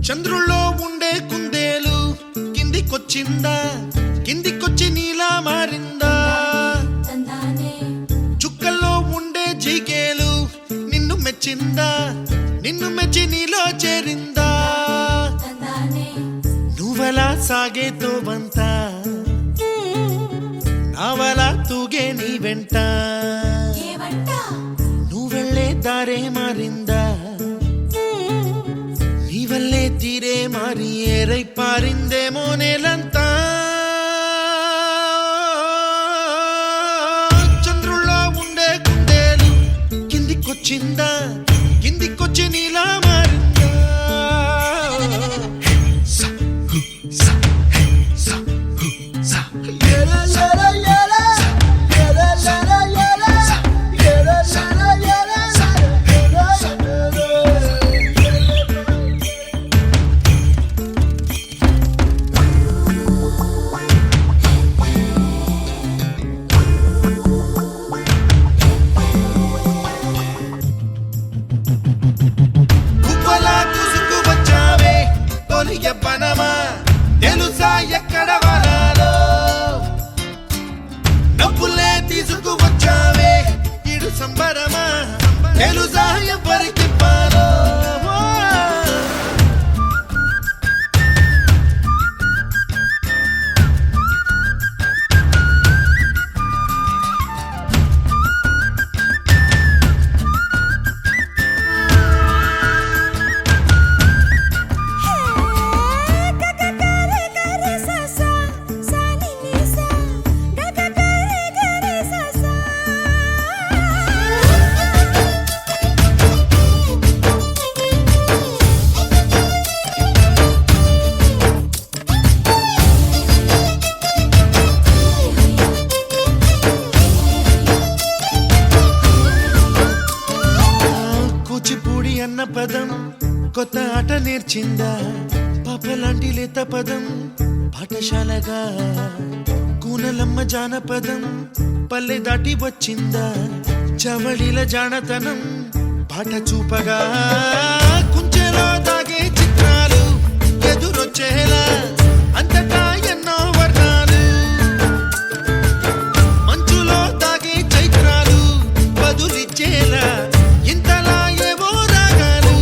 చంద్రుల్లో ఉండే కుందేలు కిందికొచ్చిందా, కిందికొచ్చి నీలా మారిందా? చుక్కల్లో ఉండే జీకేలు నిన్ను మెచ్చిందా, నిన్ను మెచ్చి నీలో చేరిందా? నువ్వలా సాగే తోవంత నావలా తూగే నీ వెంట, నువ్వెళ్ళే దారే మారిందా, నీ వల్లే తీరే మారి ఏరై పారిందేమో నేలంతా. చంద్రుల్లో ఉండే కుందేలు కిందికొచ్చిందా, కిందికొచ్చి నీలా మారిందా? పనమా తెలుసా ఎక్కడ వరాలో, డబ్బులే తీసుకువచ్చావే ఇడు సంబరమా తెలుసా ఎవరికి పాలో? కూచిపూడి అన్న పదం కొత్త ఆట నేర్చిందా, పాపలాంటి లేత పదం పాఠశాలగా, కూనలమ్మ జానపదం పల్లె దాటి వచ్చిందా, చవళిల జానతనం పాట చూపగా, కుంచెలో దాగే చిత్రాలు ఎదురొచ్చేలా అంతటా ఎన్నో వర్ణాలు, మంచులో దాగే చైత్రాలు బదులిచ్చేలా ఇంతలా ఏవో రాగాలు.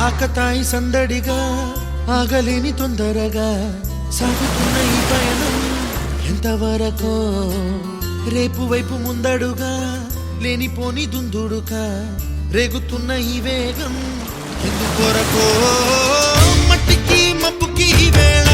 ఆకతాయి సందడిగా ఆగలేని తొందరగా సాగుతున్న ఈ పయనం ఎంతవరకో, రేపు వైపు ముందడుగా లేనిపోని దుందుడుగా రేగుతున్న ఈ వేగం ఎందుకొరకో? మట్టికి మబ్బుకి ఈ వేళ